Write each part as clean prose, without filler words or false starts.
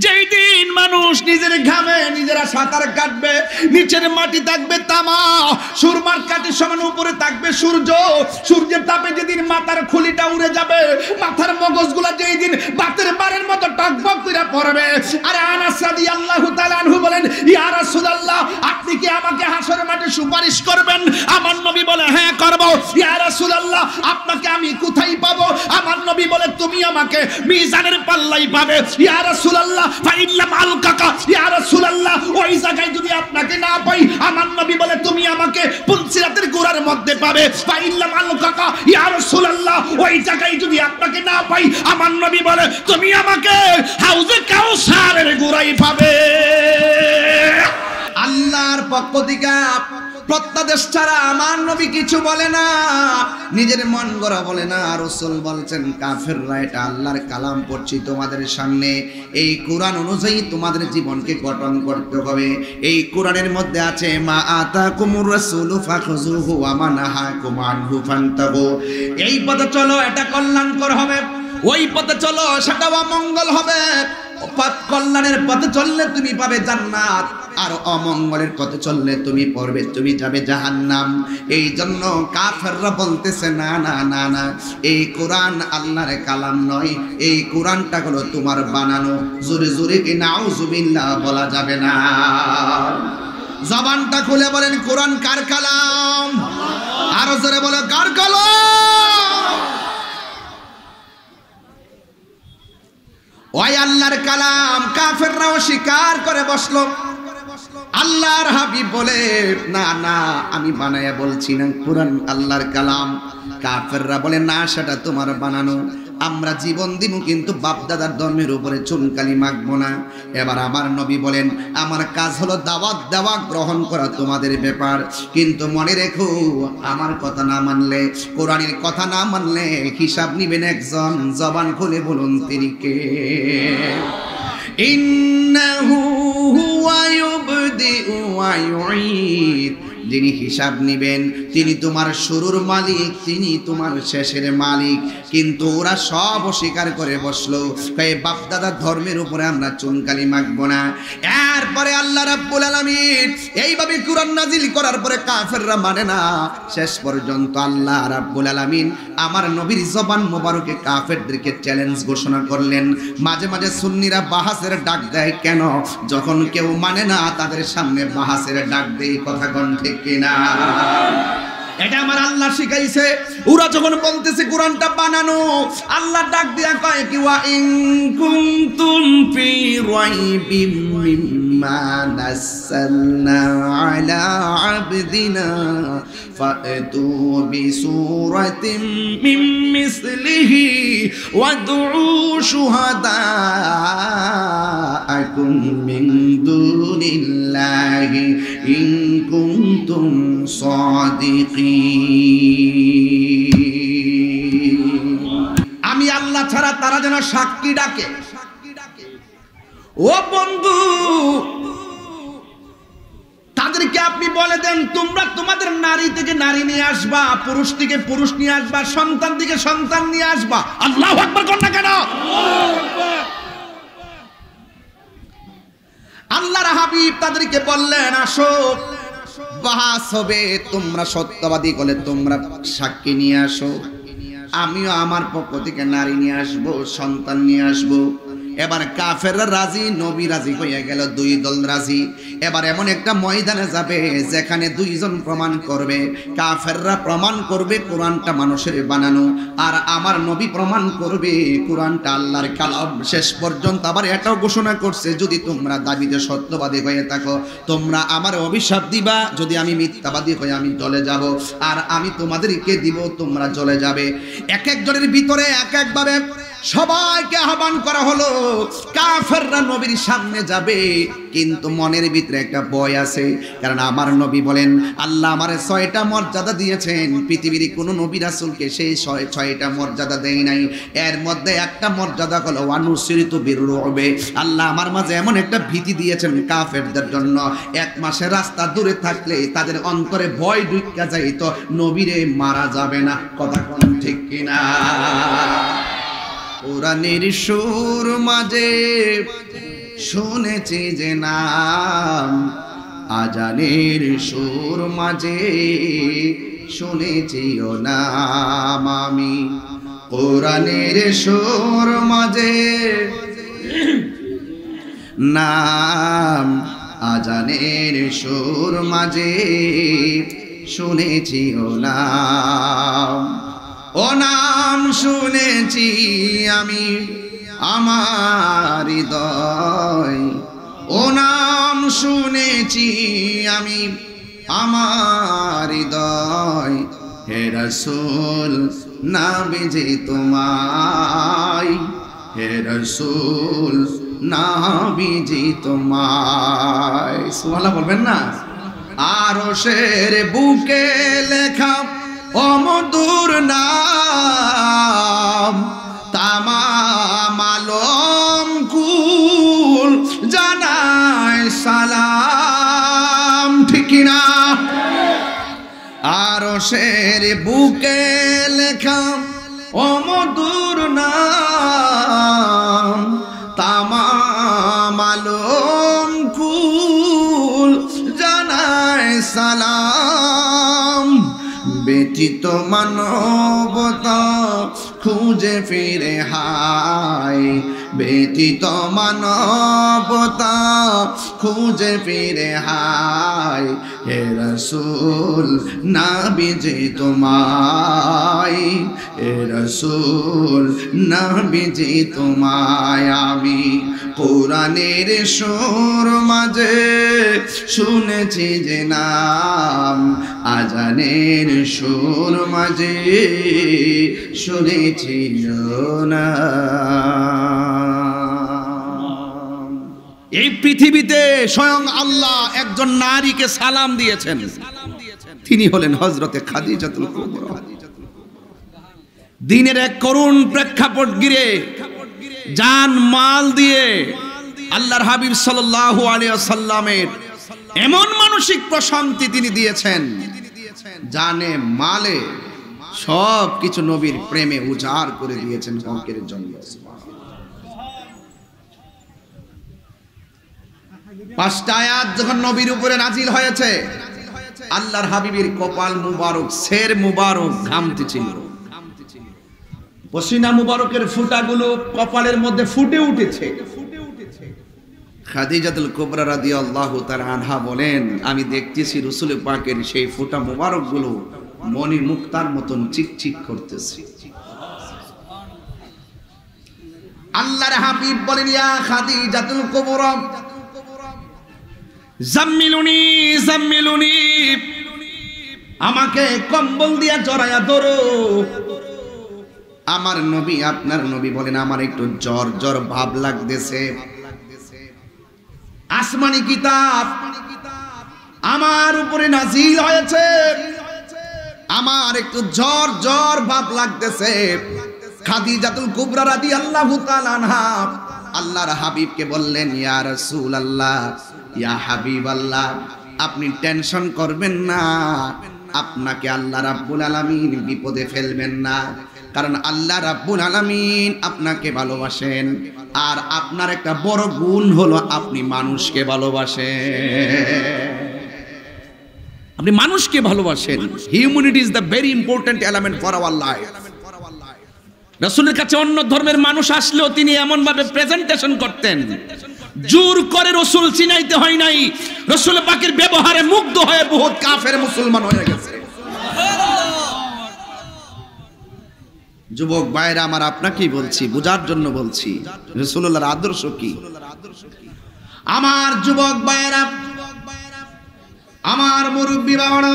যেই দিন মানুষ নিজের ঘামে নিজেরা সাঁতার কাটবে, নিচের মাটি থাকবে তামা, সুরমার কাঠির সমান উপরে থাকবে সূর্য, সূর্যের তাপে যেদিন মাথার খুলিটা উড়ে যাবে, মাথার মগজগুলা যেই দিন বাতের বারের মতো টকবক করে পড়বে। আরে আনাস রাদিয়াল্লাহু তাআলা আনহু বলেন, ইয়া রাসূলুল্লাহ, আপনি কি আমাকে হাসরের মাঠে সুপারিশ করবেন? আমার নবী বলে, হ্যাঁ করব। ইয়া রাসূলুল্লাহ, আপনাকে আমি কোথায় পাবো? আমার নবী বলে, তুমি আমাকে মিজানের পাল্লাই পাবে। ইয়া রাসূলুল্লাহ, ফাইল্লাম আলকাকা, ইয়া রাসূলুল্লাহ, ওই জায়গায় যদি আপনাকে না পাই, আমার নবী বলে, তুমি আমাকে পুলসিরাতের গোড়ার মধ্যে পাবে। ফাইল্লাম আলকাকা, ইয়া রাসূলুল্লাহ, ওই জায়গায় যদি আপনাকে না পাই, আমার নবী বলে, তুমি আমাকে হাউজে কাউসারের গোড়ায় পাবে। আল্লাহর পক্ষ থেকে প্রত্যাদেশ ছাড়া আমার নবী কিছু বলে না, নিজের মন গড়া বলে না। রাসূল বলছেন, কাফেররা এটা আল্লাহর কালাম পড়ছি তোমাদের সামনে, এই কোরআন অনুযায়ী তোমাদের জীবনকে গঠন করতে হবে। এই কোরআনের মধ্যে আছে, মা আতাকুমুর রাসূলু ফাখুযুহু ওয়া মা নাহাকুম আনহু ফান্তাহু। এই পথে চলো, এটা কল্যাণকর হবে, ওই পথে চলো, সেটা অমঙ্গল হবে। কল্যাণের পথে চললে তুমি পাবে জান্নাত, আর অমঙ্গলের পথে চললে তুমি যাবে জাহান্নাম। এই জন্য কাফেররা বলতেছে, না না না না, এই কোরআন আল্লাহর কালাম নয়, এই কোরআনটা হলো তোমার বানানো। জোরে জোরে কি নাউজুবিল্লাহ বলা যাবে না? জবানটা খুলে বলেন, কোরআন কার কালাম? আরো জোরে বলো, কার কালাম? ওই আল্লাহর কালাম কাফেররাও স্বীকার করে বসলো। আল্লাহর হাবিব বলে, না না, আমি বানায়া বলছি না, কোরআন আল্লাহর কালাম। কাফেররা বলে, না, সেটা তোমার বানানো। আমরা জীবন দিব, কিন্তু বাপদাদার ধর্মের উপরে চুনকালি মাখবো না। এবার আমার নবী বলেন, আমার কাজ হলো দাওয়াত দেওয়া, গ্রহণ করা তোমাদের ব্যাপার, কিন্তু মনে রেখো, আমার কথা না মানলে, কোরআনের কথা না মানলে হিসাব নিবেন একজন। জবান খুলে বলুন, তিনি কে? ইন্নাহু হুয়া ইউবদিউ ওয়া ইউঈদ। যিনি হিসাব নিবেন, তিনি তোমার শুরুর মালিক, তিনি তোমার শেষের মালিক। কিন্তু ওরা সব অস্বীকার করে বসলো, কয়ে বাপদাদার ধর্মের উপরে আমরা চুনকালি মাখবো না। এরপরে আল্লাহ রাব্বুল আলামিন এইভাবে কোরআন নাজিল করার পরে কাফেররা মানে না। শেষ পর্যন্ত আল্লাহ রাব্বুল আলামিন আমার নবীর জবান মোবারকে কাফেরদেরকে চ্যালেঞ্জ ঘোষণা করলেন। মাঝে মাঝে সুন্নিরা বাহাসের ডাক দেয়, কেন? যখন কেউ মানে না, তাদের সামনে বাহাসের ডাক দেয়। কথা কোন ঠিক কিনা? এটা আমার আল্লাহ শিখাইছে। ওরা যখন বলতেছে কোরআনটা বানানো, আল্লাহ ডাক দিয়া কয় কি, ওয়া ইন কুনতুম ফি রাইবিম মিম্মা নাযালনা আলা আবদিনা ফাতু বিসূরাতিন মিন মিসলিহি ওয়াদউ শুহাদাআকুম মিন দুনিল্লাহি ইন কুনতুম সাদিকিন। আমি আল্লাহ ছাড়া তারা যেন সাক্ষী ডাকে। ও বন্ধু, তাদেরকে আপনি বলে দেন, তোমরা তোমাদের নারী থেকে নারী নিয়ে আসবা, পুরুষ থেকে পুরুষ নিয়ে আসবা, সন্তান থেকে সন্তান নিয়ে আসবা। আল্লাহু আকবার কোন না কেন? আল্লাহর হাবিব তাদেরকে বললেন, আসো, বাহাস হবে, তোমরা সত্যবাদী বলে তোমরা সাক্ষী নিয়ে আসো, আমিও আমার পক্ষ থেকে নারী নিয়ে আসবো, সন্তান নিয়ে আসবো। এবার কাফেররা রাজি, নবী রাজি হয়ে গেল, দুই দল রাজি। এবার এমন একটা ময়দানে যাবে যেখানে দুইজন প্রমাণ করবে। কাফেররা প্রমাণ করবে কোরআনটা মানুষের বানানো, আর আমার নবী প্রমাণ করবে কোরআনটা আল্লাহর কালাম। শেষ পর্যন্ত আবার এটাও ঘোষণা করছে, যদি তোমরা দাবিতে সত্যবাদী হয়ে থাকো, তোমরা আমার অভিশাপ দিবা, যদি আমি মিথ্যাবাদী হয়ে আমি জ্বলে যাব, আর আমি তোমাদেরকে দিব, তোমরা জ্বলে যাবে। এক একজনের ভিতরে এক একভাবে সবাইকে আহ্বান করা হলো। কাফেররা নবীর সামনে যাবে, কিন্তু মনের ভিতরে একটা ভয় আছে, কারণ আমার নবী বলেন, আল্লাহ আমারে 6টা মর্যাদা দিয়েছেন, পৃথিবীর কোনো নবী রাসূলকে সেই 6টা মর্যাদা দেয় নাই। এর মধ্যে একটা মর্যাদা হলো ওয়ানুসিরিতু বিররুবে। আল্লাহ আমার মাঝে এমন একটা ভীতি দিয়েছেন কাফেরদের জন্য, 1 মাসের রাস্তা দূরে থাকলে তাদের অন্তরে ভয় ঢুকে যায়, তো নবীরে মারা যাবে না। কথা কোন ঠিক কিনা? কোরআনের সুর মাঝে শুনেছি যে নাম, আজানের সুর মাঝে শুনেছি ও নাম আমি, কোরআনের সুর মাঝে নাম, আজানের সুর মাঝে শুনেছি ও নাম, ও নাম শুনেছি আমি আমার হৃদয়, ও নাম শুনেছি আমি আমার হৃদয়, হে রাসূল নাবিজি তোমায়, হে রাসূল নাবিজি তোমায়। সুবহানাল্লাহ বলবেন না? আরশের বুকে লেখা ও মধুর নাম, তামাম আলম কুল জানায় সালাম, ঠিক না? আরশের বুকে লেখা ও মধুর নাম, তামাম আলম কুল জানায় সালাম, ব্যতীত মানবতা খুঁজে ফিরে হায়, ব্যতীত মানবতা খুঁজে ফিরে হায়, হে রাসূল নাবিজি তোমায়, হে রাসূল নাবিজি তোমায় আমি কোরআনের সুর মাঝে শুনেছি যে নাম, আজানের সুর মাঝে শুনেছি নাম। এই পৃথিবীতে স্বয়ং আল্লাহ একজন নারীকে সালাম দিয়েছেন, তিনি হলেন হযরতে খাদিজাতুল কুবরা। দিনের এক করুণ প্রেক্ষাপট ঘিরে জান মাল দিয়ে আল্লাহর হাবিব সাল্লাল্লাহু আলাইহি ওয়াসাল্লামের এমন মানসিক প্রশান্তি তিনি দিয়েছেন, জানে মালে সব কিছু নবীর প্রেমে উজাড় করে দিয়েছেন হকের জন্য। পাঁচটা আয়াত যখন নবীর উপরে নাজিল হয়েছে, আল্লাহর হাবিবের কপাল মুবারক, সের মুবারক ঘামতেছিল, পসিনা মুবারকের ফুটাগুলো কপালের মধ্যে ফুটে উঠেছে। খাদিজাতুল কুবরা রাদিয়াল্লাহু তাআলা আনহা বলেন, আমি দেখতেছি রাসূল পাকের সেই ফুটা মুবারকগুলো মনি মুক্তার মতন চিকচিক করতেছে। আল্লাহর হাবিব বলেন, ইয়া খাদিজাতুল কুবরা জাম্মিলুনি জাম্মিলুনি, আমাকে কম্বল দিয়া জড়ায়া ধরো। আমার নবী, আপনার নবী বলেন, আমার একটু জ্বর জ্বর ভাব লাগতেছে। আসমানি কিতাব আমার উপরে নাজিল হয়েছে, আমার একটু জ্বর জ্বর ভাব লাগতেছে। খাদিজাতুল কুবরা রাদিয়াল্লাহু তাআলা আনহা আল্লাহর হাবিবকে বললেন, ইয়া রাসূলুল্লাহ, ইয়া হাবিবাল্লাহ, আপনি টেনশন করবেন না, আপনাকে আল্লাহ রাব্বুল আলামিন বিপদে ফেলবেন না, কারণ আল্লাহ রাব্বুল আলামিন আপনাকে ভালোবাসেন। আর আপনার একটা বড় গুণ হলো আপনি মানুষকে ভালোবাসেন, আপনি মানুষকে ভালোবাসেন। Humanity is the very important element for our life. রাসূলের কাছে অন্য ধর্মের মানুষ আসলেও তিনি এমন ভাবে প্রেজেন্টেশন করতেন, জোর করে রাসূল চিনাইতে হয় নাই, রাসূল পাকের ব্যবহারে মুগ্ধ হয়ে বহুত কাফের মুসলমান হয়ে গেছে। যুবক ভাইরা আমার, আপনাকেই বলছি, বোঝার জন্য বলছি রাসূলুল্লাহর আদর্শ কি। আমার যুবক ভাইরা, আমার মুরব্বি বাবারা,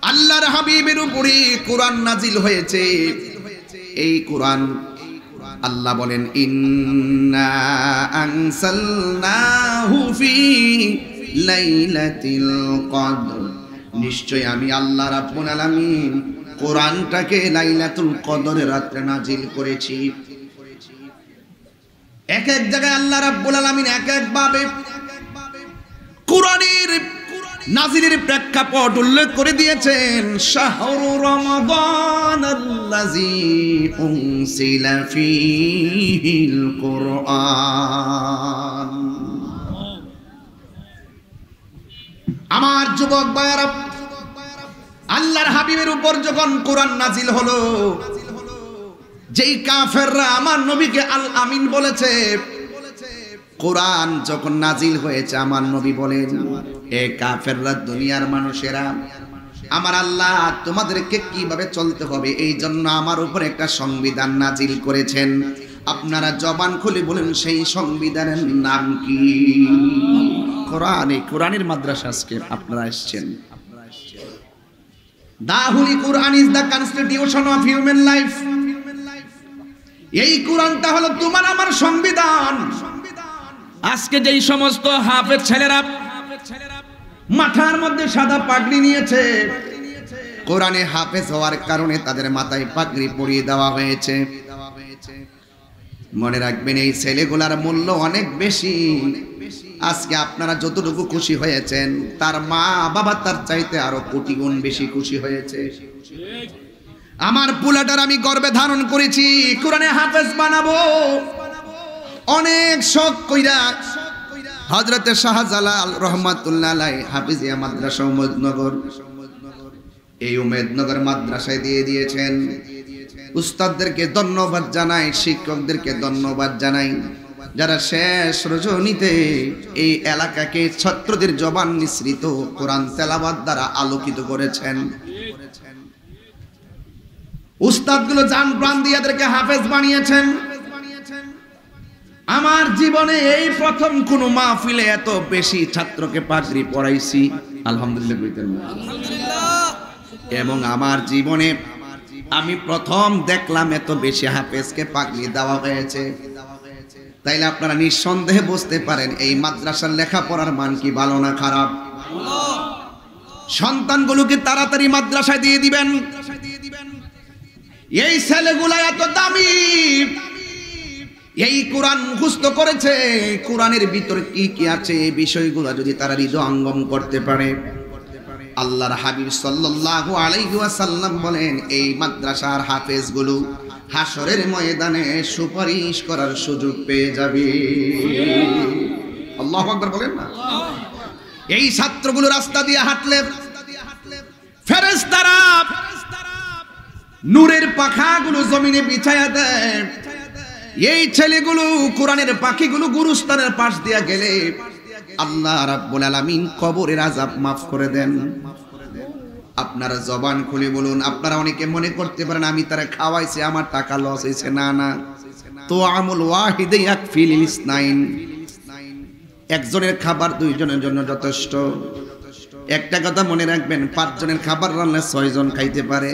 আল্লাহর হাবিবের উপরে কোরআন নাজিল হয়েছে। এই কোরআন আল্লাহ বলেন, ইন্না আনসালনাহু ফি লাইলাতিল কদর, নিশ্চয় আমি আল্লাহ রাব্বুল আলামিন কোরআনটাকে লাইলাতুল কদরের রাতে নাজিল করেছি। এক এক জায়গায় আল্লাহ রাব্বুল আলামিন এক এক ভাবে কোরআনের নাজিলের প্রেক্ষাপট উল্লেখ করে দিয়েছেন। শাহরু রমাদান আল্লাযী উনসিলা ফীহিল কুরআন, যুবক ভাইরা, আল্লাহর হাবিবের উপর যখন কোরআন নাজিল হলো, যেই কাফেররা আমার নবীকে আল আমিন বলেছে, কোরআন যখন নাজিল হয়েছে আমার নবী বলেন, এ কাফেররা, দুনিয়ার মানুষেরা, আমার আল্লাহ তোমাদেরকে কিভাবে চলতে হবে এই জন্য আমার উপর একটা সংবিধান নাজিল করেছেন। আপনারা জবান খুলে বলেন সেই সংবিধানের নাম কি? কোরআন। এই কোরআনের মাদ্রাসা আজকে আপনারা এসেছেন। The Holy Quran is the constitution of human life. এই কোরআনটা হলো তোমার আমার সংবিধান। আজকে যেই সমস্ত হাফেজ ছেলেরা মাথার মধ্যে সাদা পাগড়ি নিয়েছে, কোরআনে হাফেজ হওয়ার কারণে তাদের মাথায় পাগড়ি পরিয়ে দেওয়া হয়েছে। মনে রাখবেন, এই ছেলেগুলার মূল্য অনেক বেশি। আজকে আপনারা যতটুকু খুশি হয়েছেন, তার মা বাবা তার চাইতে আরো কোটি গুণ বেশি খুশি হয়েছে। আমার পুলাটার আমি গর্বে ধারণ করেছি, কোরআনে হাফেজ বানাবো। অনেক শখ কইরা হযরতে শাহজালাল রহমাতুল্লাহ আলাইহি হাফিজিয়া মাদ্রাসা উমেদনগর, এই উমেদনগর মাদ্রাসায় দিয়ে দিয়েছেন। উস্তাদদেরকে ধন্যবাদ জানাই, শিক্ষকদেরকে ধন্যবাদ জানাই, যারা শেষ রজনীতে এই এলাকাকে ছাত্রদের জবান মিশ্রিত কোরআন তেলাওয়াত দ্বারা আলোকিত করেছেন। উস্তাদগুলো জান প্রাণ দিয়ে এদেরকে হাফেজ বানিয়েছেন। আমার জীবনে এই প্রথম কোন মাহফিলে এত বেশি ছাত্রকে পাগড়ি পরাইছি, আলহামদুলিল্লাহ। এবং আমার জীবনে আমি প্রথম দেখলাম এত বেশি হাফেজকে পাগড়ি দেওয়া হয়েছে। তাইলে আপনারা নিঃসন্দেহে বুঝতে পারেন এই মাদ্রাসার লেখাপড়ার মান কি ভালো না খারাপ। সন্তানগুলোকে তাড়াতাড়ি মাদ্রাসায় দিয়ে দিবেন। এই ছেলেগুলা এত দামি, এই কোরআন মুখস্থ করেছে, কোরআনের ভিতরে কি কি আছে এই বিষয়গুলো যদি তারা হৃদয়ঙ্গম করতে পারে, আল্লাহর হাবিব সাল্লাল্লাহু আলাইহি ওয়াসাল্লাম বলেন, এই মাদ্রাসার হাফেজগুলো হাসরের ময়দানে সুপারিশ করার সুযোগ পেয়ে যাবে। আল্লাহু আকবার বলেন না। এই ছাত্রগুলো রাস্তা দিয়ে হাঁটলে ফেরেশতারা নূরের পাখাগুলো জমিনে বিছায়া দেয়। এই ছেলেগুলো কোরআনের পাখিগুলো গুরুস্থানের পাশ দিয়ে গেলে আল্লাহ রাব্বুল আলামিন কবরের আযাব মাফ করে দেন। আপনারা জবান খুলে বলুন। আপনারা অনেকে মনে করতে পারেন আমি তারা খাওয়াইছি, আমার টাকা লস হয়েছে। না না, তো আমল ওয়াহিদে ইয়াকফিল ইসনাইন, একজনের খাবার দুইজনের জন্য যথেষ্ট। একটা কথা মনে রাখবেন, 5 জনের খাবার রান্না 6 জন খাইতে পারে,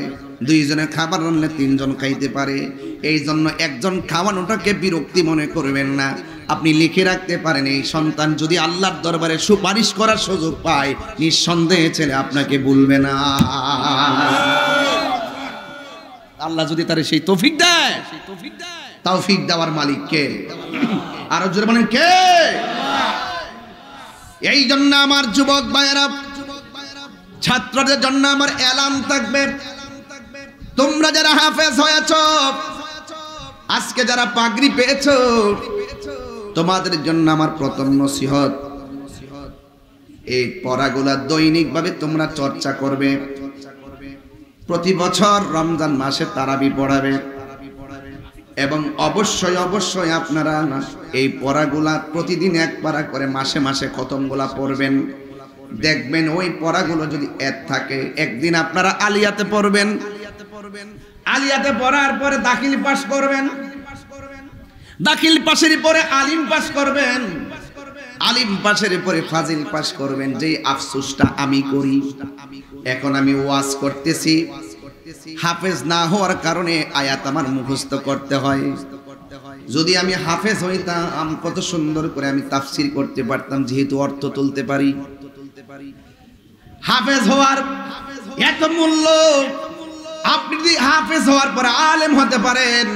2 জনের খাবার রান্না 3 জন খাইতে পারে। এই জন্য একজন খাওয়ানোটাকে বিরক্তি মনে করবেন না। আপনি লিখে রাখতে পারেন, এই সন্তান যদি আল্লাহর দরবারে সুপারিশ করার সুযোগ পায়, নিঃসন্দেহে ছেলে আপনাকে ভুলবে না। আল্লাহ যদি তার সেই তৌফিক দেয়, তৌফিক দেওয়ার মালিক কে? আরো জোরে বলেন কে? এই জন্য আমার যুবক ভাইয়েরা, ছাত্রদের জন্য আমার এলান থাকবে, তোমরা যারা হাফেজ হয়েছো, আজকে যারা পাগড়ি পেয়েছো, তোমাদের জন্য আমার প্রথম নসিহত, এই পড়াগুলা দৈনিকভাবে তোমরা চর্চা করবে। প্রতি বছর রমজান মাসে তারাবি পড়াবে এবং অবশ্যই অবশ্যই আপনারা এই পড়াগুলা প্রতিদিন এক পারা করে মাসে মাসে খতমগুলা পড়বেন। দেখবেন ওই পড়াগুলো যদি এক থাকে, একদিন আপনারা আলিয়াতে পড়বেন, আলিয়াতে পড়ার পরে দাখিল পাস করবেন, দাখিল পাশের পরে আলিম পাস করবেন, আলিম পাশের পরে ফাজিল পাস করবেন। যেই আফসোসটা আমি করি, এখন আমি ওয়াজ করতেছি, হাফেজ না হওয়ার কারণে আয়াত আমার মুখস্থ করতে হয়। যদি আমি হাফেজ হইতাম কত সুন্দর করে আমি তাফসির করতে পারতাম, যেহেতু অর্থ তুলতে পারি। হাফেজ হওয়ার এত মূল্য। আপনি যদি হাফেজ হওয়ার পরে আলেম হতে পারেন,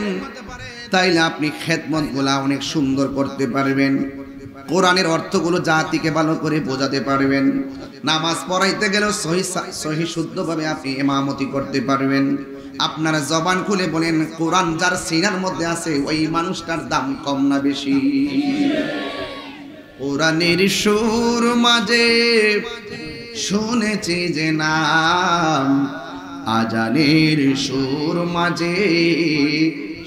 তাইলে আপনি খেদমত গুলা অনেক সুন্দর করতে পারবেন, কোরআনের অর্থগুলো জাতিকে ভালো করে বোঝাতে পারবেন, নামাজ পড়াইতে গেলেও সহি শুদ্ধভাবে আপনি ইমামতি করতে পারবেন। আপনারা জবান খুলে বলেন, কোরআন যার সিনার মধ্যে আছে ওই মানুষটার দাম কম না বেশি? কোরআনের সুর মাঝে শুনেছি যে নাম, আজানের সুর মাঝে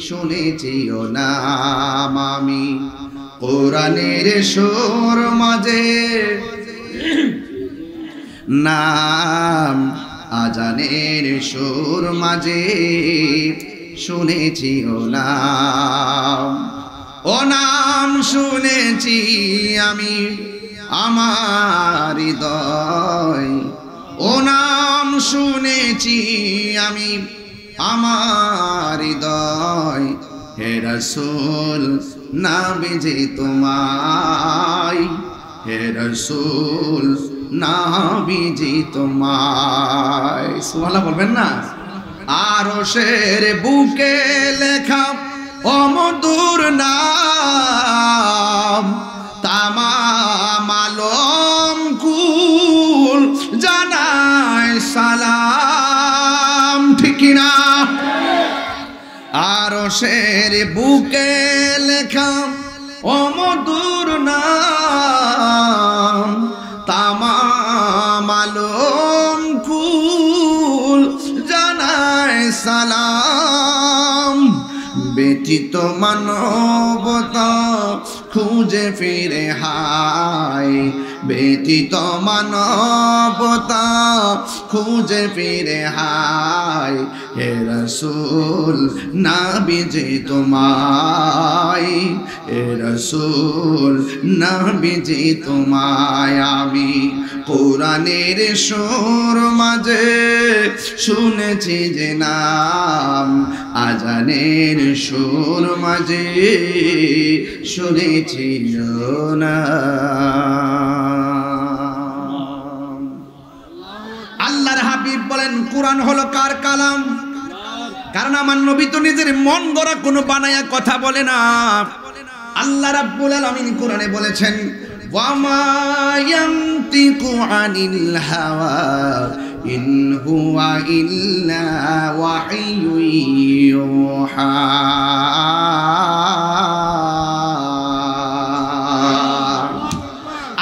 শুনেছি ও নাম আমি, কোরআনের সুর মাঝে নাম, আজানের সুর মাঝে শুনেছি ও নাম, ও নাম শুনেছি আমি আমার হৃদয়, ও নাম শুনেছি আমি আমার হৃদয়, হে রাসূল নাবিজি তোমায়, হে রাসূল নাবিজি তোমায়। সুবহানাল্লাহ বলবেন না? আরশের বুকে লেখা ও মধুর নাম, তামাম আলম কুল জানায় সালাম, ঠিক না? আরশের বুকে লেখা ও মধুর নাম, তামাম আলম কুল জানায় সালাম, ব্যতীত মানবতা খুঁজে ফিরে হায়, ব্যতীত মানবতা খুঁজে ফিরে হায়, হে রাসূল নাবিজি তোমায়, হে রাসূল নাবিজি তোমায় আমি কোরআনের সুর মাঝে শুনেছি যে নাম, আজানের সুর মাঝে শুনেছি নাম। আল্লাহর হাবিব বলেন কোরআন হলো কার কালাম? কারণ আমার নবী তো নিজের মন গড়া কোনো বানায়া কথা বলে না। আল্লাহ রাব্বুল আলামিন কোরআনে বলেছেন ওয়ামা ইয়ানতিকু আনিল হাওয়া ইন হুয়া ইল্লা ওয়াহয়ু ইউহা।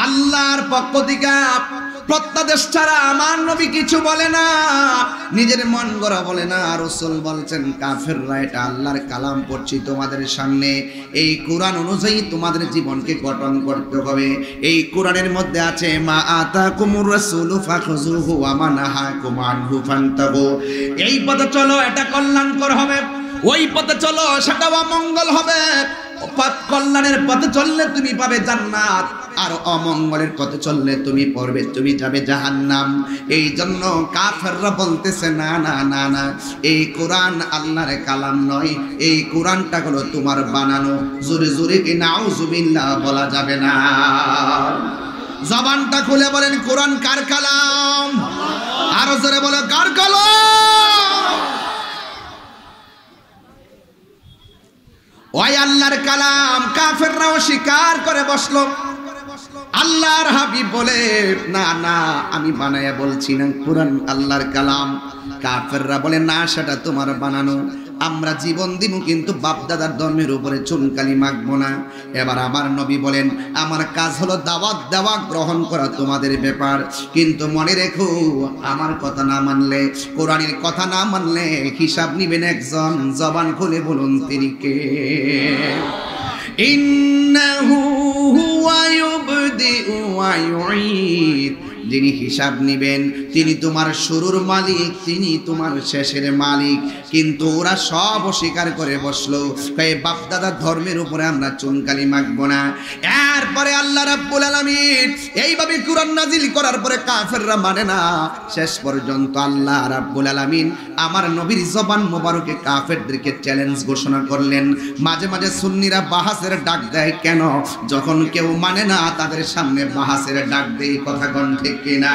আল্লাহর পক্ষ থেকে প্রত্যাদেশ ছাড়া আমার নবী কিছু বলে না, নিজের মন গড়া বলে না। রাসূল বলছেন কাফেররা এটা আল্লাহর কালাম পড়ছি তোমাদের সামনে, এই কোরআন অনুযায়ী তোমাদের জীবনকে গঠন করতে হবে। এই কোরআনের মধ্যে আছে মা আতাকুমুর রাসূলু ফাখুযুহু ওয়া মা নাহাকুম আনহু ফান্তাহু। এই পথে চলো এটা কল্যাণকর হবে, ওই পথে চলো সেটা অমঙ্গল হবে। কল্যাণের পথে চললে তুমি পাবে জান্নাত, আর অমঙ্গলের পথে চললে তুমি যাবে জাহান্নাম। এই জন্য কাফেররা বলতেছে না না না না, এই কোরআন আল্লাহর কালাম নয়, এই কোরআনটা হলো তোমার বানানো। জোরে জোরে কি নাউজুবিল্লাহ বলা যাবে না? জবানটা খুলে বলেন কোরআন কার কালাম? আরো জোরে বলো কার কালাম? ওই আল্লাহর কালাম কাফেররাও স্বীকার করে বসলো। আল্লাহর হাবিব বলে না না আমি বানায়া বলছি না, কোরআন আল্লাহর কালাম। কাফেররা বলে না সেটা তোমার বানানো। আমরা জীবন দিব কিন্তু বাপদাদার ধর্মের উপরে চুনকালি মাখবো না। এবার আমার নবী বলেন আমার কাজ হলো দাওয়াত দেওয়া, গ্রহণ করা তোমাদের ব্যাপার, কিন্তু মনে রেখো আমার কথা না মানলে, কোরআনের কথা না মানলে হিসাব নিবেন একজন। জবান খুলে বলুন তিনি কে? ইন্নাহু হুয়া ইউবদিউ ওয়া ইউঈদ। যিনি হিসাব নিবেন তিনি তোমার শুরুর মালিক, তিনি তোমার শেষের মালিক। কিন্তু ওরা সব অস্বীকার করে বসলো, এই বাপদাদার ধর্মের উপরে আমরা চুনকালি মাখবো না। এরপরে আল্লাহ রাব্বুল আলামিন এইভাবে কোরআন নাজিল করার পরে কাফেররা মানে না। শেষ পর্যন্ত আল্লাহ রাব্বুল আলামিন আমার নবীর জবান মোবারকে কাফেরদেরকে চ্যালেঞ্জ ঘোষণা করলেন। মাঝে মাঝে সুন্নিরা বাহাসের ডাক দেয় কেন? যখন কেউ মানে না তাদের সামনে বাহাসের ডাক দেয়। কথা কোন ঠিক কিনা?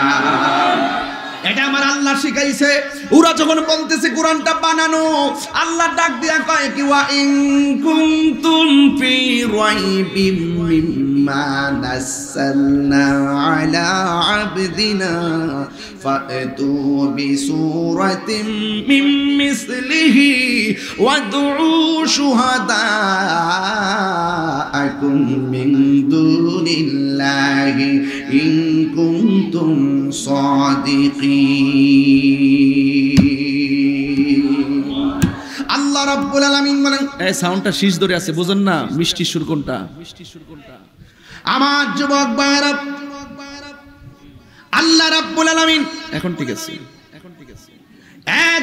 এটা আমার আল্লাহ শিখাইছে। ওরা যখন বলতেছে কোরআনটা বানানো, আল্লাহ ডাক দিয়া কয় কি ওয়া ইন কুনতুম ফি রাইবিম মিম্মা নাযালনা আলা আবদিনা ফাতু বিসূরাতিন মিন মিসলিহি ওয়াদউ শুহাদাআকুম মিন দুনিল্লাহি ইন কুনতুম সাদিকিন। আল্লাহ রাব্বুল আলামিন বলেন, এই সাউন্ডটা শীষ ধরে আছে, বুঝেন না মিষ্টি সুর কোনটা? আমার যুবক ভাইরা, আল্লাহ রাব্বুল আলামিন, এখন ঠিক আছে।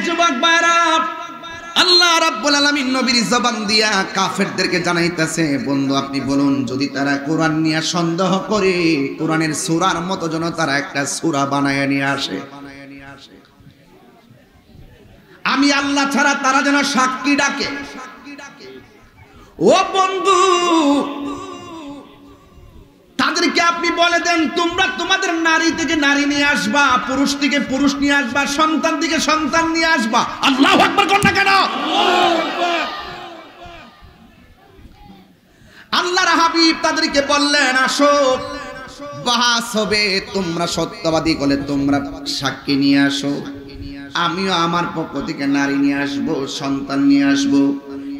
যুবক ভাইরা, আল্লাহ রাব্বুল আলামিন নবীর জবান দিয়া কাফেরদেরকে জানাইতেছে, বন্ধু আপনি বলুন, যদি তারা কোরআন নিয়ে সন্দেহ করে, কোরআনের সূরার মতো যেন তারা একটা সূরা বানায় নিয়ে আসে। আমি আল্লাহ ছাড়া তারা যেন সাক্ষী ডাকে। ও বন্ধু, তাদেরকে আপনি বলে দেন, তোমরা তোমাদের নারী থেকে নারী নিয়ে আসবা, পুরুষ থেকে পুরুষ নিয়ে আসবা, সন্তান থেকে সন্তান নিয়ে আসবা। আল্লাহু আকবার কোন না কেন? আল্লাহর হাবিব তাদেরকে বললেন, আসো বাহাস হবে, তোমরা সত্যবাদী বলে তোমরা সাক্ষী নিয়ে আসো, আমিও আমার পক্ষ থেকে নারী নিয়ে আসবো, সন্তান নিয়ে আসবো।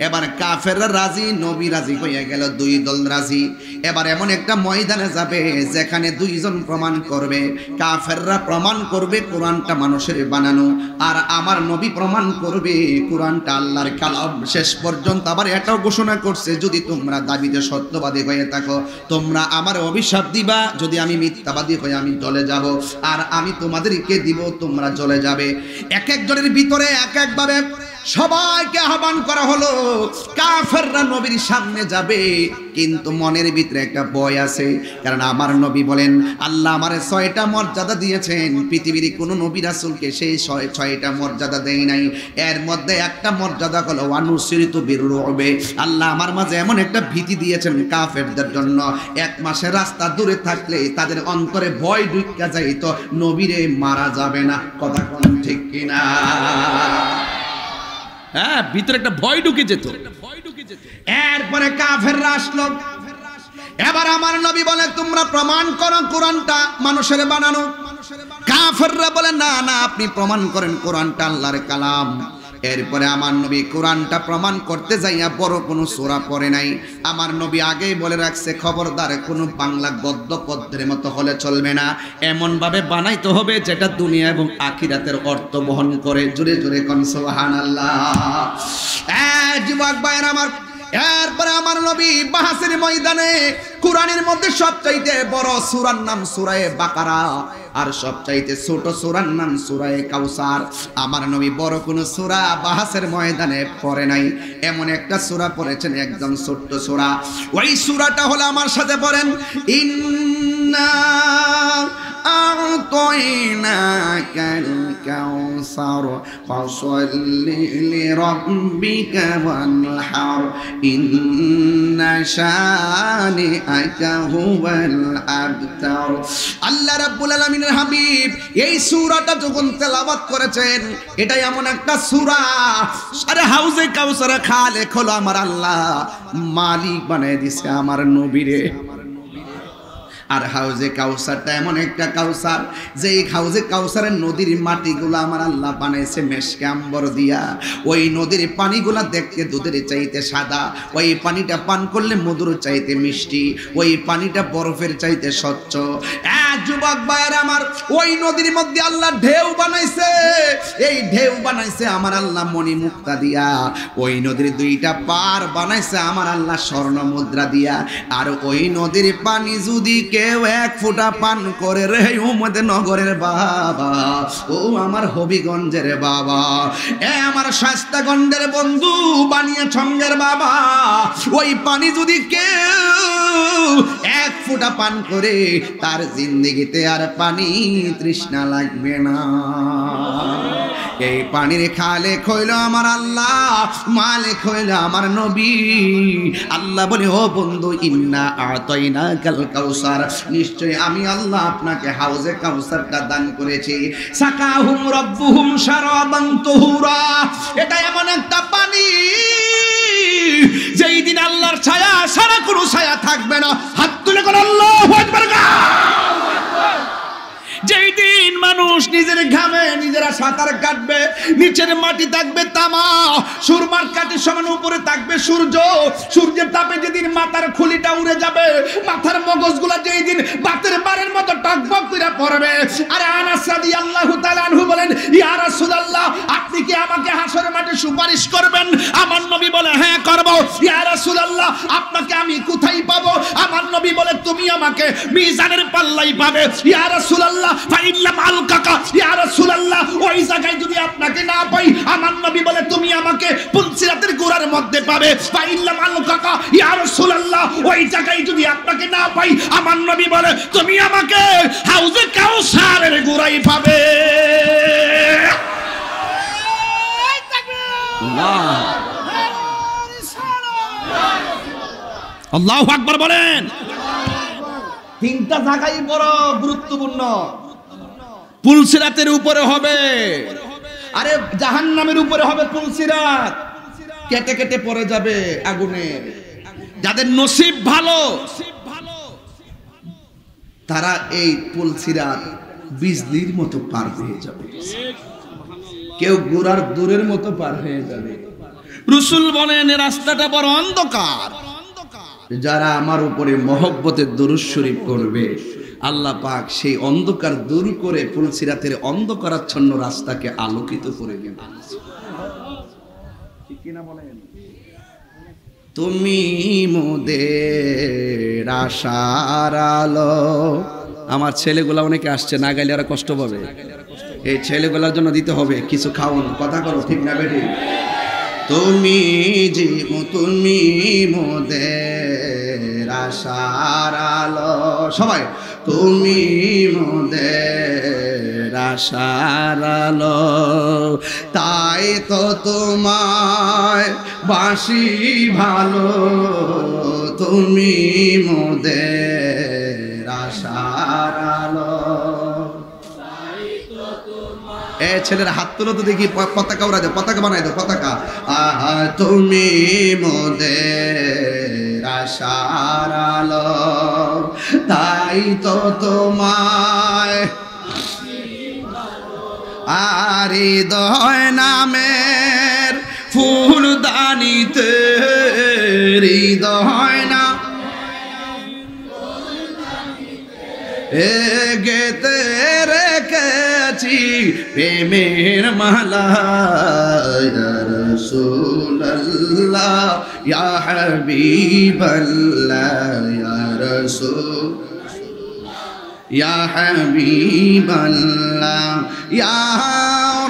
এবার কাফেররা রাজি, নবী রাজি হয়ে গেল, দুই দল রাজি। এবার এমন একটা ময়দানে যাবে যেখানে দুইজন প্রমাণ করবে, কাফেররা প্রমাণ করবে কোরআনটা মানুষের বানানো, আর আমার নবী প্রমাণ করবে কোরআনটা আল্লাহর কালাম। শেষ পর্যন্ত আবার এটাও ঘোষণা করছে, যদি তোমরা দাবিতে সত্যবাদী হয়ে থাকো, তোমরা আমার অভিশাপ দিবা, যদি আমি মিথ্যাবাদী হয়ে আমি জ্বলে যাব, আর আমি তোমাদেরকে দিব, তোমরা জ্বলে যাবে। এক একজনের ভিতরে এক একভাবে সবাইকে আহ্বান করা হলো। কাফেররা নবীর সামনে যাবে, কিন্তু মনের ভিতরে একটা ভয় আছে, কারণ আমার নবী বলেন, আল্লাহ আমারে 6টা মর্যাদা দিয়েছেন, পৃথিবীর কোন নবী রাসূলকে সেই 6টা মর্যাদা দেয় নাই। এর মধ্যে একটা মর্যাদা হলো ওয়ানুসিরিতু বিররুবে, আল্লাহ আমার মাঝে এমন একটা ভীতি দিয়েছেন কাফেরদের জন্য, 1 মাসের রাস্তা দূরে থাকলে তাদের অন্তরে ভয় ঢুকে যায়, তো নবীরে মারা যাবে না। কথা কোন ঠিক কিনা? হ্যাঁ, ভিতরে একটা ভয় ঢুকে যেত। এরপরে কাফেররা আসলো। এবার আমার নবী বলে, তোমরা প্রমাণ করো কোরআনটা মানুষের বানানো। কাফেররা বলে, না না, আপনি প্রমাণ করেন কোরআনটা আল্লাহর কালাম। এরপরে আমার নবী কোরআনটা প্রমাণ করতে যাইয়া বড় কোনো সূরা পড়ে নাই। আমার নবী আগেই বলে রাখছে, খবরদার কোনো বাংলা গদ্য পদ্যের মতো হলে চলবে না, এমন ভাবে বানাইতে হবে যেটা দুনিয়া এবং আখিরাতের অর্থ বহন করে। জোরে জোরে কোন সুবহানাল্লাহ। যুবক ভাইরা আমার, এরপরে আমার নবী বাহাসের ময়দানে কোরআনের মধ্যে সবচাইতে বড় সূরার নাম সূরা বাকারা, আর সবচাইতে ছোট সূরার নাম সূরা কাউসার। আমার নবী বড় কোন সূরা বাহাসের ময়দানে পড়ে নাই, এমন একটা সূরা পড়েছেন, একদম ছোট্ট সূরা। ওই সূরাটা হলো, আমার সাথে পড়েন, ইন্না আ'তাইনাকাল কাউসার ফাসাল্লি লিরাব্বিকা ওয়ানহার ইন্না শানিআকা হুয়াল আবতার। আল্লাহ রাব্বুল আলামিনের হাবিব এই সূরাটা যখন তেলাওয়াত করেছেন, এটা এমন একটা সূরা, আরে হাউজে কাউসার খালেক হলো আমার আল্লাহ, মালিক বানায় দিছে আমার নবীরে। আর হাউজে কাউসারটা এমন একটা কাউসার, যে হাউজে কাউসারের নদীর মাটিগুলো আমার আল্লাহ বানাইছে মেশকে আম্বর দিয়া। ওই নদীর পানিগুলা দেখতে দুধের চাইতে সাদা, ওই পানিটা পান করলে মধুর চাইতে মিষ্টি, ওই পানিটা বরফের চাইতে স্বচ্ছ। যুবক ভাইয়ের আমার, ওই নদীর মধ্যে আল্লাহ ঢেউ বানাইছে, এই ঢেউ বানাইছে আমার আল্লাহ মণি মুক্তা দিয়া। ওই নদীর 2টা পার বানাইছে আমার আল্লাহ স্বর্ণ মুদ্রা দিয়া। আর ওই নদীর পানি যদি কেউ 1 ফোঁটা পান করে রে উম্মতে নগরের বাবা, ও আমার হবিগঞ্জের বাবা, আমার শাস্তাগঞ্জের বন্ধু বানিয়া ছঙ্গের বাবা, ওই পানি যদি কেউ 1 ফোঁটা পান করে, তার জিন্দেগিতে আর পানি তৃষ্ণা লাগবে না। এই পানির খালেক হইল আমার আল্লাহ, মালিক হইল আমার নবী। আল্লাহ বলে, ও বন্ধু, ইন্না আ'তাইনাকাল কাউসার, নিশ্চয় আমি আল্লাহ আপনাকে হাউজে কাউসারটা দান করেছি। সাকাহুম রাব্বুহুম শারাবান তুহুরা, এটা এমন একটা পানি যেই দিন আল্লাহর ছায়া সারা কোনো ছায়া থাকবে না। হাত তুলে কোন আল্লাহু আকবার। যেই দিন মানুষ নিজের ঘামে নিজেরা সাঁতার কাটবে, নিচের মাটি থাকবে তামা, সুরমার কাঠির সমান উপরে থাকবে সূর্য। সূর্যের তাপে যেদিন মাথার খুলিটা উড়ে যাবে, মাথার মগজগুলা যেই দিন বাতের বারের মতো টকবক করে পড়বে। আরে আনাস রাদিয়াল্লাহু তাআলা আনহু বলেন, ইয়া রাসূলুল্লাহ, আপনি কি আমাকে হাসরের মাঠে সুপারিশ করবেন? আমার নবী বলে, হ্যাঁ করব। ইয়া রাসূলুল্লাহ, আপনাকে আমি কোথায় পাবো? আমার নবী বলে, তুমি আমাকে মিজানের পাল্লাই পাবে। ইয়া রাসূলুল্লাহ, ফাইল্লাম আলকাকা, ইয়া রাসূলুল্লাহ, ওই জায়গায় যদি আপনাকে না পাই, আমার নবী বলে, তুমি আমাকে পুলসিরাতের গোড়ার মধ্যে পাবে। ফাইল্লাম আলকাকা, ইয়া রাসূলুল্লাহ, ওই জায়গায় যদি আপনাকে না পাই, আমার নবী বলে, তুমি আমাকে হাউজে কাউসারের গোড়ায় পাবে। আল্লাহু আকবার বলেন। তিনটা জায়গায় বড় গুরুত্বপূর্ণ। পুলসিরাতের উপরে হবে, আরে জাহান্নামের উপরে হবে পুলসিরাত, কেটে কেটে পড়ে যাবে আগুনে। যাদের নসিব ভালো তারা এই পুলসিরাত বিজলির মতো পার হয়ে যাবে, কেউ গোড়ার দূরের মতো পার হয়ে যাবে। রাসূল বলেন, রাস্তাটা বড় অন্ধকার। যারা আমার উপরে মহব্বতের দরুদ শরীফ করবে, আল্লাহ পাক সেই অন্ধকার দূর করে পুলসিরাতের অন্ধকারাচ্ছন্ন রাস্তাকে আলোকিত করে দেবেন। ঠিক কিনা বলেন? তুমি মোদের আশার আলো। আমার ছেলেগুলা অনেকে আসছে, না গাইলে ওরা কষ্ট পাবে। এই ছেলেগুলার জন্য দিতে হবে কিছু খাওয়ান। কথা করো, ঠিক না বেটি? তুমি তুমি মোদের আশার আলো। সবাই, তুমি মোদের আশার আলো, তাই তো তোমায় বাসি ভালো। তুমি মোদের আশার আলো। এ ছেলেরা হাত তুলো তো দেখি, পতাকা উড়াই দাও, পতাকা বানাই দাও, পতাকা। তুমি মোদের আশার আলো, তাই তো তোমায় আর হৃদয় নামের ফুলদানিতে, হৃদয় না গেতে রেখেছি প্রেমের মালা। ইয়া রাসূলুল্লাহ, ইয়া হাবিবাল্লাহ, ইয়া রাসূল, ইয়া হাবিবাল্লাহ, ইয়া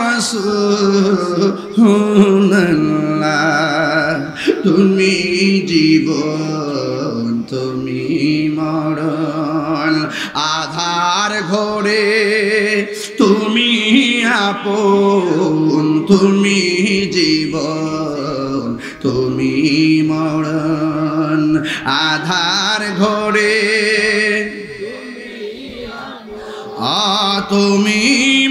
রাসূলুল্লাহ। তুমি জীবন, তুমি মরণ, আধার ঘরে তুমি আপন। তুমি জীবন, তুমি মরণ, আধার ঘরে তুমি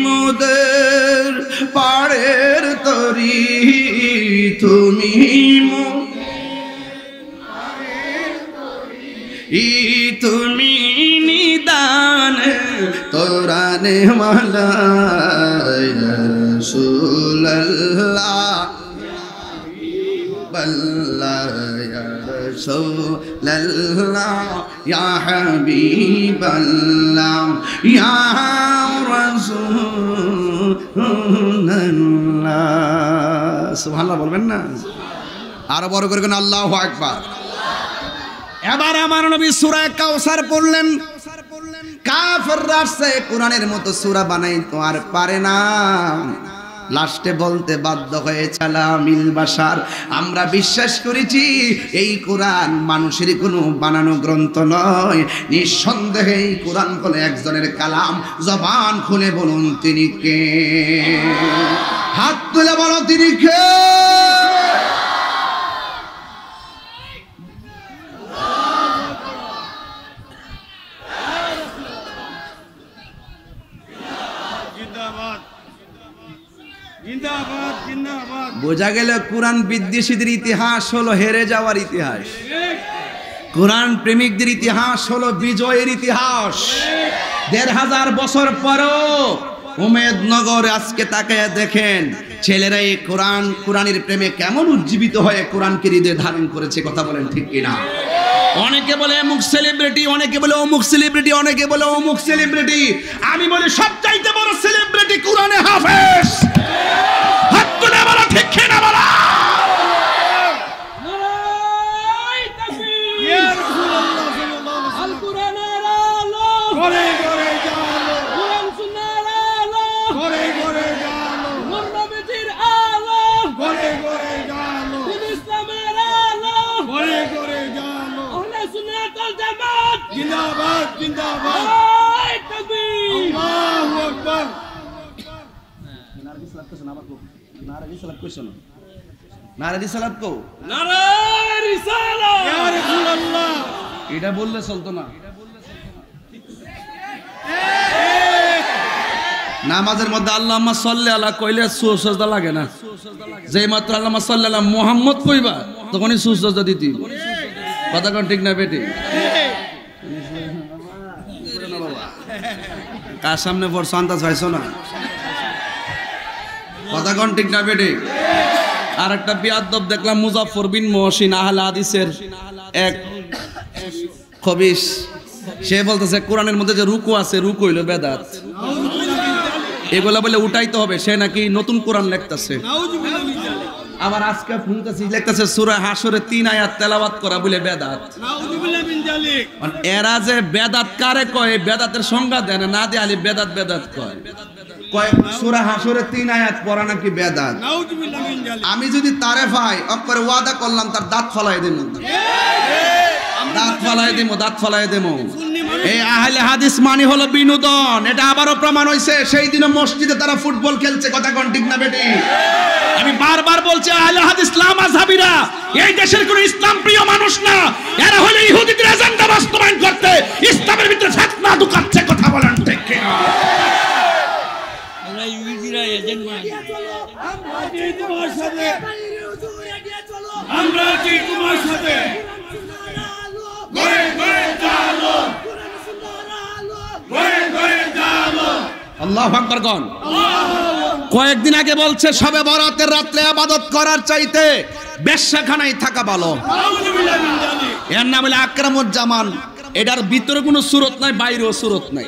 মোদের পাড়ের তরি। তুমি তুমি নিদান তোরানে মালা। ইয়া রাসূলুল্লাহ, বাল্লাহ, ইয়া রাসূলুল্লাহ, ইয়া হাবিবাল্লাহ, ইয়া রাসূলুল্লাহ। সুবহানাল্লাহ বলবেন না? আরো বড় করে কোন আল্লাহু আকবার। এবার আমার নবী সূরা কাউসার পড়লেন। কাফেররা আসছে কোরআনের মতো সূরা বানাইতো আর পারে না। লাস্টে বলতে বাধ্য হয়ে সালামিল বাশার, আমরা বিশ্বাস করেছি এই কোরআন মানুষের কোনো বানানো গ্রন্থ নয়। নিঃসন্দেহে এই কোরআন হলো একজনের কালাম। জবান খুলে বলুন তিনি কে? হাত তুলে বলো তিনি কে? বোঝা গেল কোরআন বিদ্বেষীদের ইতিহাস হলো হেরে যাওয়ার ইতিহাস, কোরআন প্রেমিকদের ইতিহাস হলো বিজয়ের ইতিহাস। ১৫০০ বছর পরও উমেদনগর আজকে তাকায় দেখেন ছেলেরা এই কোরআনের প্রেমে কেমন উজ্জীবিত হয়ে কোরআনকে হৃদয়ে ধারণ করেছে, কথা বলেন ঠিক কিনা? অনেকে বলে অমুক সেলিব্রিটি, অনেকে বলে অমুক সেলিব্রিটি, অনেকে বলে অমুক সেলিব্রিটি। আমি বলি সবচাইতে বড় সেলিব্রিটি কোরআনে হাফেজ। হাত তুলে বলো ঠিক কিনা বলো। জিন্দাবাদ জিন্দাবাদ আল্লাহু আকবার। এটা বললে চলতো না। নামাজের মধ্যে আল্লাহুম্মা সাল্লি আলা কইলে সুজদা লাগে না, যেই মাত্র আল্লাহুম্মা সাল্লি আলা মুহাম্মদ কইবা তখনই সুজদা দিতি। কথা কোন ঠিক না বেটি? কার সামনে পড়ছো আন্দাজ পাইছো না? কথা কোন ঠিক না বেটি? আর একটা বিয়াদব দেখলাম, মুজাফফর বিন মুহসিন আহলে হাদিসের এক খবিশ, সে বলতেছে কোরআনের মধ্যে যে রুকু আছে, রুকু হইল বেদাত, এগুলা বলে উঠাইতে হবে। সে নাকি নতুন কোরআন লিখতেছে। আবার আজকে শুনতেছি লিখতেছে সূরা হাশরের 3 আয়াত তেলাওয়াত করা বলে বেদাত। এরা যে বেদাত কারে কয়, বেদাতের সংজ্ঞা দেয় না, দিয়ে আলি বেদাত বেদাত কয়। সূরা হাশরের 3 আয়াত পড়া নাকি বেদাত। আমি যদি তারে ভাই অক্ষরে ওয়াদা করলাম তার দাঁত ফলাই দেব, দাঁত ফলাই দেব, দাঁত ফলাই দেব। এই আহলে হাদিস মানে হলো বিনোদন। এটা আবারও প্রমাণ হইছে, সেই দিনও মসজিদে তারা ফুটবল খেলছে। কথা কোন ঠিক না বেটি? আমি বারবার বলছি আহলে হাদিস লামাযহাবীরা এই দেশের কোন ইসলাম প্রিয় মানুষ না। এরা হলো ইহুদিদের এজেন্ডা বাস্তবায়ন করতে ইসলামের ভিতরে ফিতনা ঢুকাচ্ছে। কথা বলেন ঠিক কিনা? আমরা ইহুদিরা এজেন্ট মানে আমরা কি তোমার সাথে, আমরা কি তোমার সাথে গরে গরে চলো, গরে গরে চলো। আল্লাহু আকবার কোন? কয়েকদিন আগে বলছে শবে বরাতের রাতে ইবাদত করার চাইতে বেশ্যাখানায় থাকা ভালো। এর নাম হলো আকরামুজ্জামান। এটার ভিতরে কোনো সুরত নাই, বাইরেও সুরত নাই।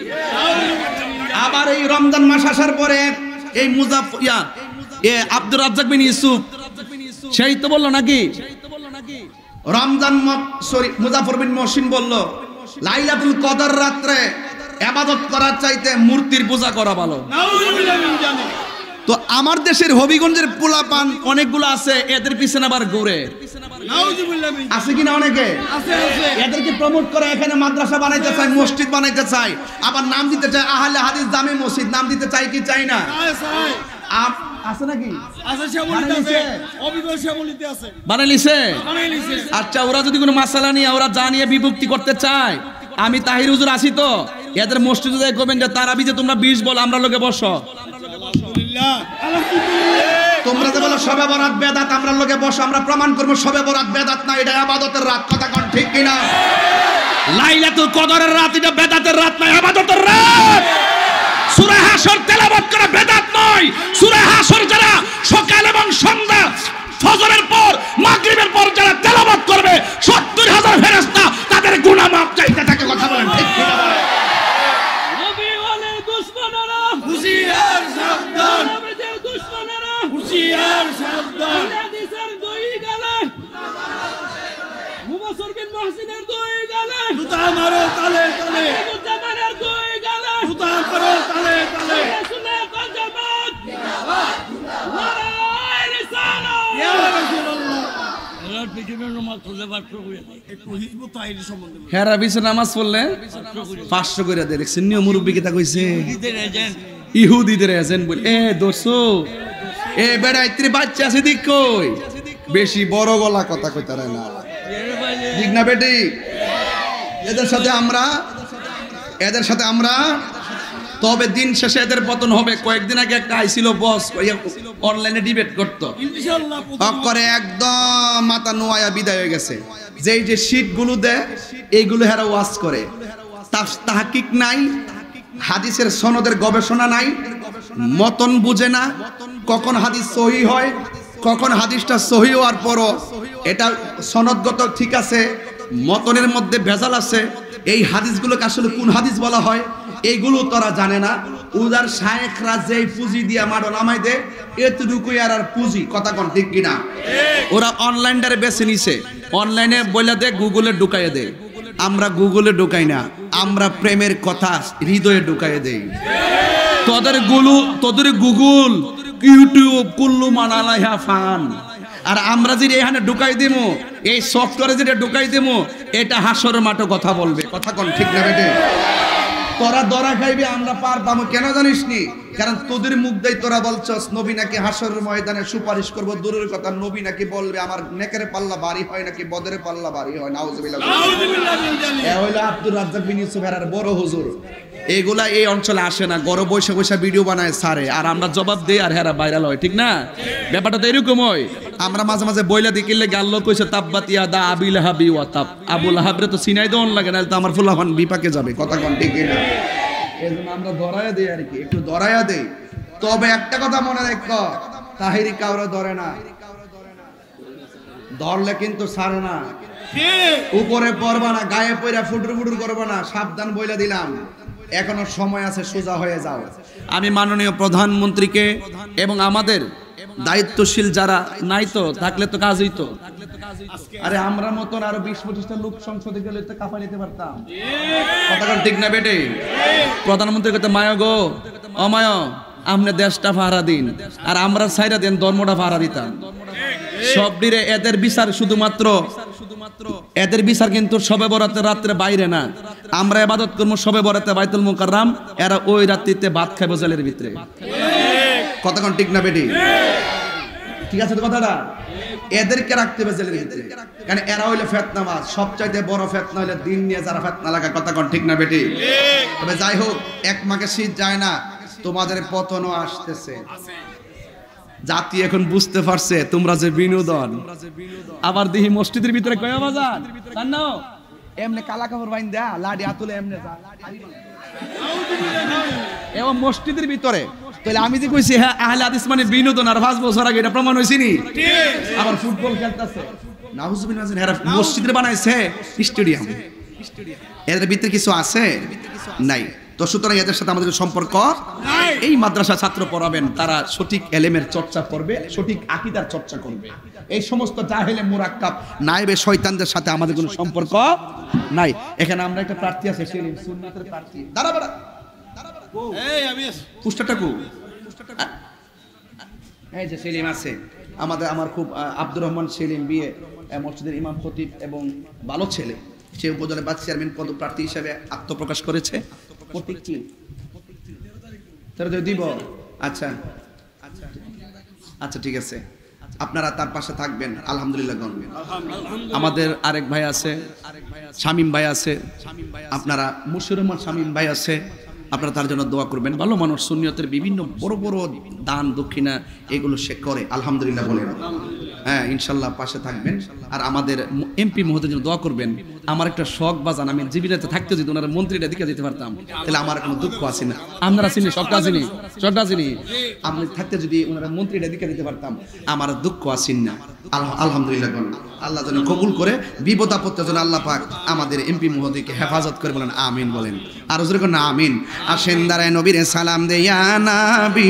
আবার এই রমজান মাস আসার পরে এই আব্দুর রাজ্জাক বিন ইউসুফ সেই তো বললো নাকি রমজান মুজাফফর বিন মুহসিন বলল লাইলাতুল কদর রাতে ইবাদত করার চাইতে মূর্তির পূজা করা ভালো। তো আমার দেশের হবিগঞ্জের পোলাপান অনেকগুলো আছে, এদের পিছনে আবার ঘুরে আছে কিনা অনেকে, এদেরকে প্রমোট করে এখানে মাদ্রাসা বানাইতে চায়, মসজিদ বানাইতে চায়, আবার নাম দিতে চায় আহলে হাদিস জামে মসজিদ। নাম দিতে চাই কি চাই না? আছে নাকি? বানাইছে। আচ্ছা, ওরা যদি কোনো মাসালা নিয়ে ওরা জানিয়ে বিভক্তি করতে চায়, আমি তাহির হুজুর আসি তো, এদের মসজিদে যাই করবেন যে তারাবি যে তোমরা 20 বল, আমরা লোকে বসো। তোমরা যে বলো শবে বরাত বেদাত, আমরা লোকে বসো, আমরা প্রমাণ করবো শবে বরাত বেদাত না, এটা ইবাদতের রাত। কথা কোন ঠিক কিনা? লাইলাতুল কদরের রাত এটা বেদাতের রাত না, ইবাদতের রাত। সূরা হাশর তেলাওয়াত করা বেদাত নয়। সূরা হাশর যারা সকাল এবং সন্ধ্যা ফজরের পর মাগরিবের পর যারা তেলাওয়াত করবে 70,000 ফেরেশতা তাদের গুনাহ মাফ চাইতে থাকে। কথা বলেন ঠিক কিনা? নবী ওয়ালে দুশমনেরা হুশিয়ার সাবধান, নবীদের দুশমনেরা হুশিয়ার সাবধান। হাদিসের দুই গালে মুবাশশির বিন মুহসিনের দুই গালে জুতা মারো তালে তালে, জামানের দুই গালে জুতা মারো তালে তালে। সুন্নাত ওয়াল জামাত জিন্দাবাদ জিন্দাবাদ, নারায়ে রিসালাত ইয়া রাসূলুল্লাহ। এর পিছনে নামাজ পড়লে 500 করে দেয়। একটু হিজবুত তাহির সম্বন্ধে হেরা পিছনে নামাজ পড়লে 500 করে দেয়। দেখছেন নিয়ম মুরব্বি কি তা কইছে? ইহুদিদের এজেন্ট, ইহুদিদের এজেন্ট বলে। এ দোস্তো, এ বেড়া ইত্রি বাচ্চা আছে দিক কই, বেশি বড় গলা কথা কইতারে না, ঠিক না বেটি? এদের সাথে আমরা তবে দিন শেষে এদের পতন হবে। কয়েকদিন আগে একটা আইছিল বস, অনলাইনে ডিবেট করতো, করে একদম মাথা নোয়া বিদায় হয়ে গেছে। যেই যে শীটগুলো দেয় এইগুলো হেরা ওয়াজ করে, তাহকিক নাই, হাদিসের সনদের গবেষণা নাই, মতন বুঝে না, কখন হাদিস সহি হয়, কখন হাদিসটা সহি হওয়ার পরও এটা সনদগত ঠিক আছে, মতনের মধ্যে ভেজাল আছে, এই হাদিসগুলোকে আসলে কোন হাদিস বলা হয় এইগুলো তোরা জানে না। উদার শায়েখরা যেই পুঁজি দিয়া মাড়ো নামাই দে, এতটুকুই আর পুঁজি, কথা কোন ঠিক কিনা? ওরা অনলাইনটারে বেছে নিছে, অনলাইনে বলে দে, গুগলে ঢুকাইয়ে দে। আমরা গুগলে ঢুকাই না, আমরা প্রেমের কথা হৃদয়ে ঢুকাইয়ে দেই। তোদের গুগল ইউটিউব কুল্লু মানালাইহা ফান, আর আমরা যদি এখানে ঢুকাই দিমু, এই সফটওয়্যারে যেটা ঢুকাই দিমু, এটা হাসর মাঠে কথা বলবে, কথা কোন ঠিক না বেটে? তোরা দরা খাইবে, আমরা পার পাবো কেন জানিস নি? কারণ তোদের মুখ দিয়ে তোরা বলছস নবী নাকি হাসরের ময়দানে সুপারিশ করব, দূরের কথা নবী নাকি বলবে আমার নেকের পাল্লা ভারী হয় নাকি বদরের পাল্লা ভারী হয়। নাউজুবিল্লাহ। এ হইলো আব্দুর রাজ্জাক বিন ইউসুফের বড় হুজুর। এগুলা এই অঞ্চলে আসে না, গড় বৈশা বৈশা ভিডিও বানায় সারে, আর আমরা জবাব দেই আর হেরা ভাইরাল হয়, ঠিক না? ব্যাপারটা তো এরকম হয়। আমরা মাঝে মাঝে বইলা দিকিলে গাল্লো কইছে তাব্বাতিয়া দা আবিল হাবি ওয়া তাব, আবুল হাবরে তো সিনাই দন লাগে না, তো আমার ফুলাফান বিপাকে যাবে, কথা কোন ঠিক না? এজন্য আমরা ধরায়া দেই আর কি, একটু ধরায়া দেই। তবে একটা কথা মনে রাখো, তাহিরি কাউরে ধরে না, ধরলে কিন্তু ছাড়ে না, উপরে পড়বা না, গায়ে পয়রা ফুটুর ফুটুর করবা না, সাবধান বইলা দিলাম। এখনো সময় আছে, সোজা হয়ে যাও। আমি মাননীয় প্রধানমন্ত্রীকে এবং আমাদের দায়িত্বশীল যারা নাই তো থাকলে তো কাজ হইতো। আরে আমরা মতন আরো 20-25টা লোক সংসদে গেলে তো কাফা নিতে পারতাম, কথা ঠিক না বেটে? প্রধানমন্ত্রী কইতে মায় গো অমায় আপনি দেশটা ভাড়া দিন, আর আমরা সাইরা দেন ধর্মটা ভাড়া দিতাম। সব দিরে এদের বিচার শুধুমাত্র এদের বিচার কিন্তু শবে বরাতের রাত্রে বাইরে না, আমরা ইবাদত করবো শবে বরাতে বাইতুল মুকাররম, এরা ওই রাত্রিতে ভাত খাইবো জেলের ভিতরে, কথা কোন ঠিক না বেটি? ঠিক আছে তো কথাটা? এদেরকে রাখতে হবে জেলের ভিতরে, কারণ এরা হইলো ফিতনাবাজ। সবচাইতে বড় ফিতনা হইলো দিন নিয়ে যারা ফিতনা লাগায়, কথা কোন ঠিক না বেটি? তবে যাই হোক, এক মাকে শীত যায় না, তোমাদের পতনও আসতেছে। জাতি এখন বুঝতে পারছে তোমরা যে বিনোদন। আবার দেখি মসজিদের ভিতরে কয় বাজান জানো এমনে কালা কাপড় বাইন দেয়া লাডি আতুলে এমনে যা এবং মসজিদের ভিতরে। তাহলে আমি যে কইছি হ্যাঁ আহলে হাদিস মানে বিনোদন, আর 5 বছর আগে এটা প্রমাণ হইছে নি? আবার ফুটবল খেলতেছে, নাউজুবিল্লাহ, এরা মসজিদে বানাইছে স্টেডিয়াম, এদের ভিতরে কিছু আছে নাই। তো সুতরাং এদের সাথে আমাদের সম্পর্ক এই মাদ্রাসা ছাত্র পড়াবেন, তারা সঠিক এলেমের চর্চা করবে, সঠিক আকীদার চর্চা করবে। এই সমস্ত জাহেলে মুরাক্কাব নায়েবে শয়তানদের সাথে আমাদের কোনো সম্পর্ক নাই। এখানে আমরা একটা প্রার্থী আছে, সেলিম সুন্নাতের প্রার্থী। দাঁড়া এই আমি পুষ্টাটা কো এই যে সেলিম আছে আমাদের, আমার খুব আব্দুর রহমান সেলিম বিয়ে মসজিদের ইমাম খতিব এবং ভালো ছেলে, সে উপজেলা ভাইস চেয়ারম্যান পদপ্রার্থী হিসেবে আত্মপ্রকাশ করেছে। প্রতীক কি তারা দিব? আচ্ছা আচ্ছা ঠিক আছে, আপনারা তার পাশে থাকবেন, আলহামদুলিল্লাহ গণবেন। আমাদের আরেক ভাই আছে, শামীম ভাই আছে, আপনারা মুশির রহমান শামীম ভাই আছে, আপনারা তার জন্য দোয়া করবেন। ভালো মানুষ, সুন্নিয়তের বিভিন্ন বড় বড় দান দক্ষিণা এগুলো সে করে, আলহামদুলিল্লাহ বলেন। হ্যাঁ ইনশাল্লাহ পাশে থাকবেন। আর আমাদের এমপি মহোদয়ের জন্য দোয়া করবেন। আমার একটা শখ বাজান, আমি জীবিকাতে থাকতে যদি ওনারা মন্ত্রীটা দিকে যেতে পারতাম তাহলে আমার কোনো দুঃখ আছে না। আপনারা চিনি শখটা চিনি, শখটা চিনি, আপনি থাকতে যদি ওনারা মন্ত্রীটা দিকে দিতে পারতাম আমার দুঃখ আসেন না। আলহামদুলিল্লাহ বলেন। আল্লাহ যেন কবুল করে, বিপদ আপত্তি যেন আল্লাহ পাক আমাদের এমপি মহোদয়কে হেফাজত করে, বলেন আমিন বলেন। আর জোরে না আমিন। আসেন দাঁড়ায় নবীর সালাম দেয়া নবী।